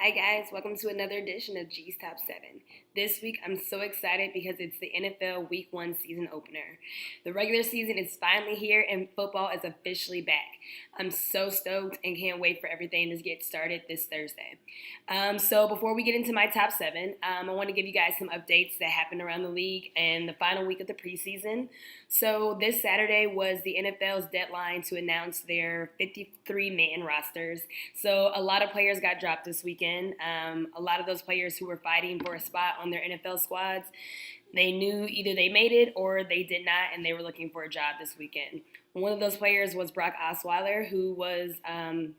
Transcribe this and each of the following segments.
Hi guys, welcome to another edition of G's Top 7. This week I'm so excited because it's the NFL Week 1 season opener. The regular season is finally here and football is officially back. I'm so stoked and can't wait for everything to get started this Thursday. So before we get into my top 7, I want to give you guys some updates that happened around the league and the final week of the preseason. So this Saturday was the NFL's deadline to announce their 53-man rosters. So a lot of players got dropped this weekend. A lot of those players who were fighting for a spot on their NFL squads, they knew either they made it or they did not, and they were looking for a job this weekend. One of those players was Brock Osweiler, who was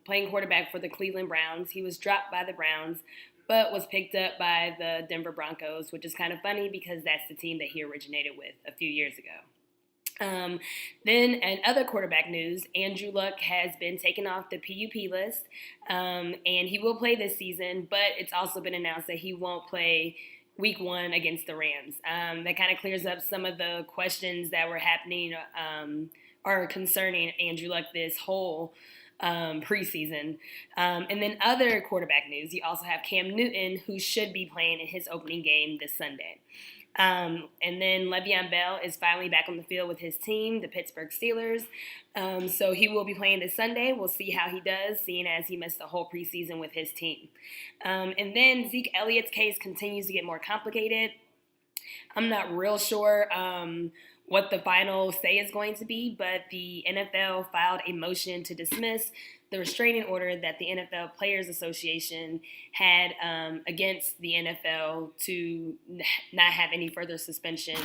playing quarterback for the Cleveland Browns. He was dropped by the Browns, but was picked up by the Denver Broncos, which is kind of funny because that's the team that he originated with a few years ago. Then in other quarterback news, Andrew Luck has been taken off the PUP list, and he will play this season, but it's also been announced that he won't play Week 1 against the Rams. That kind of clears up some of the questions that were happening or concerning Andrew Luck this whole preseason. And then other quarterback news, you also have Cam Newton, who should be playing in his opening game this Sunday. And then Le'Veon Bell is finally back on the field with his team, the Pittsburgh Steelers. So he will be playing this Sunday. We'll see how he does, seeing as he missed the whole preseason with his team. And then Zeke Elliott's case continues to get more complicated. I'm not real sure what the final say is going to be, but the NFL filed a motion to dismiss the restraining order that the NFL Players Association had against the NFL to not have any further suspension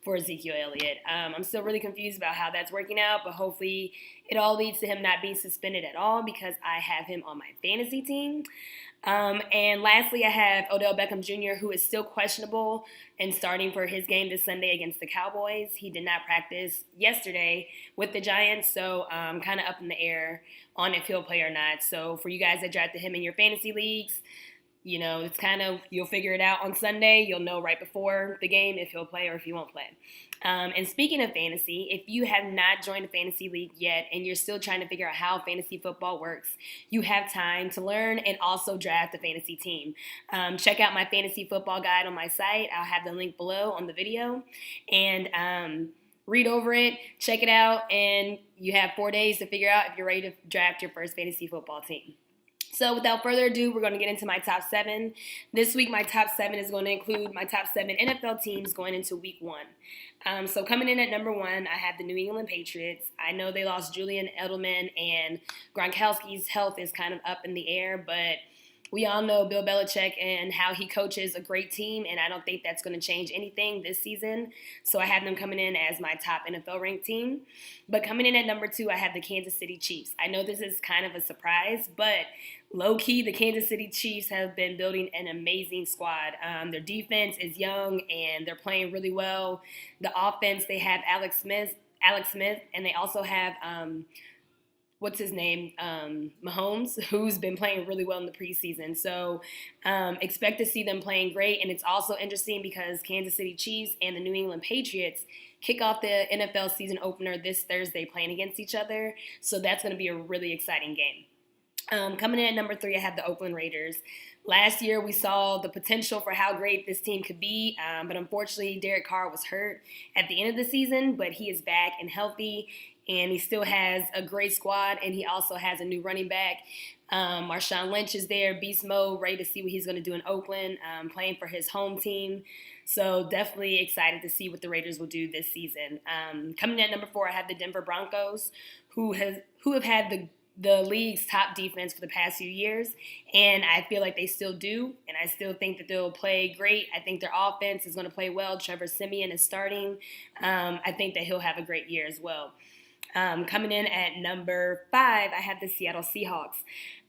for Ezekiel Elliott. I'm still really confused about how that's working out, but hopefully it all leads to him not being suspended at all because I have him on my fantasy team. And lastly, I have Odell Beckham Jr., who is still questionable and starting for his game this Sunday against the Cowboys. He did not practice yesterday with the Giants, so kind of up in the air on if he'll play or not. So for you guys that drafted him in your fantasy leagues, you know, it's kind of, you'll figure it out on Sunday. You'll know right before the game if he'll play or if he won't play. And speaking of fantasy, if you have not joined a fantasy league yet and you're still trying to figure out how fantasy football works, you have time to learn and also draft a fantasy team. Check out my fantasy football guide on my site. I'll have the link below on the video. And read over it, check it out, and you have 4 days to figure out if you're ready to draft your first fantasy football team. So without further ado, we're going to get into my top 7. This week, my top 7 is going to include my top 7 NFL teams going into Week 1. So coming in at number 1, I have the New England Patriots. I know they lost Julian Edelman, and Gronkowski's health is kind of up in the air, but we all know Bill Belichick and how he coaches a great team, and I don't think that's going to change anything this season. So I have them coming in as my top NFL-ranked team. But coming in at number 2, I have the Kansas City Chiefs. I know this is kind of a surprise, but low-key, the Kansas City Chiefs have been building an amazing squad. Their defense is young, and they're playing really well. The offense, they have Alex Smith, and they also have what's his name, Mahomes, who's been playing really well in the preseason. So expect to see them playing great. And it's also interesting because Kansas City Chiefs and the New England Patriots kick off the NFL season opener this Thursday playing against each other. So that's going to be a really exciting game. Coming in at number 3, I have the Oakland Raiders. Last year, we saw the potential for how great this team could be, but unfortunately, Derek Carr was hurt at the end of the season, but he is back and healthy, and he still has a great squad, and he also has a new running back. Marshawn Lynch is there, beast mode, ready to see what he's going to do in Oakland, playing for his home team. So definitely excited to see what the Raiders will do this season. Coming in at number 4, I have the Denver Broncos, who have had the league's top defense for the past few years, and I feel like they still do, and I still think that they'll play great. I think their offense is going to play well. Trevor Siemian is starting. I think that he'll have a great year as well. Coming in at number 5, I have the Seattle Seahawks.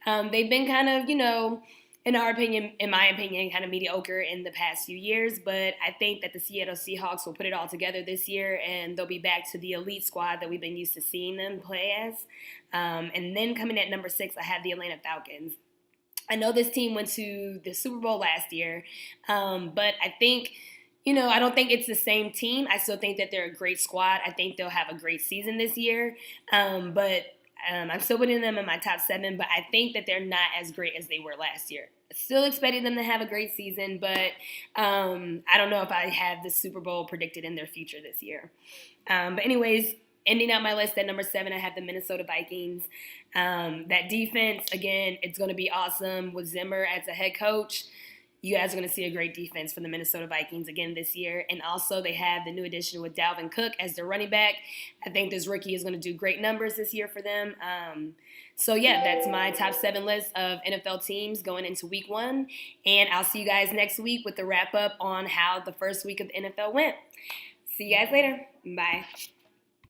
They've been kind of, in my opinion, kind of mediocre in the past few years, but I think that the Seattle Seahawks will put it all together this year, and they'll be back to the elite squad that we've been used to seeing them play as. And then coming at number 6, I have the Atlanta Falcons. I know this team went to the Super Bowl last year, but I think I don't think it's the same team. I still think that they're a great squad. I think they'll have a great season this year. But I'm still putting them in my top 7, but I think that they're not as great as they were last year. Still expecting them to have a great season, but I don't know if I have the Super Bowl predicted in their future this year. But anyways, ending out my list at number 7, I have the Minnesota Vikings. That defense, again, it's going to be awesome with Zimmer as a head coach. You guys are going to see a great defense for the Minnesota Vikings again this year. And also they have the new addition with Dalvin Cook as their running back. I think this rookie is going to do great numbers this year for them. So, yeah, that's my top 7 list of NFL teams going into week 1. And I'll see you guys next week with the wrap-up on how the first week of the NFL went. See you guys later. Bye.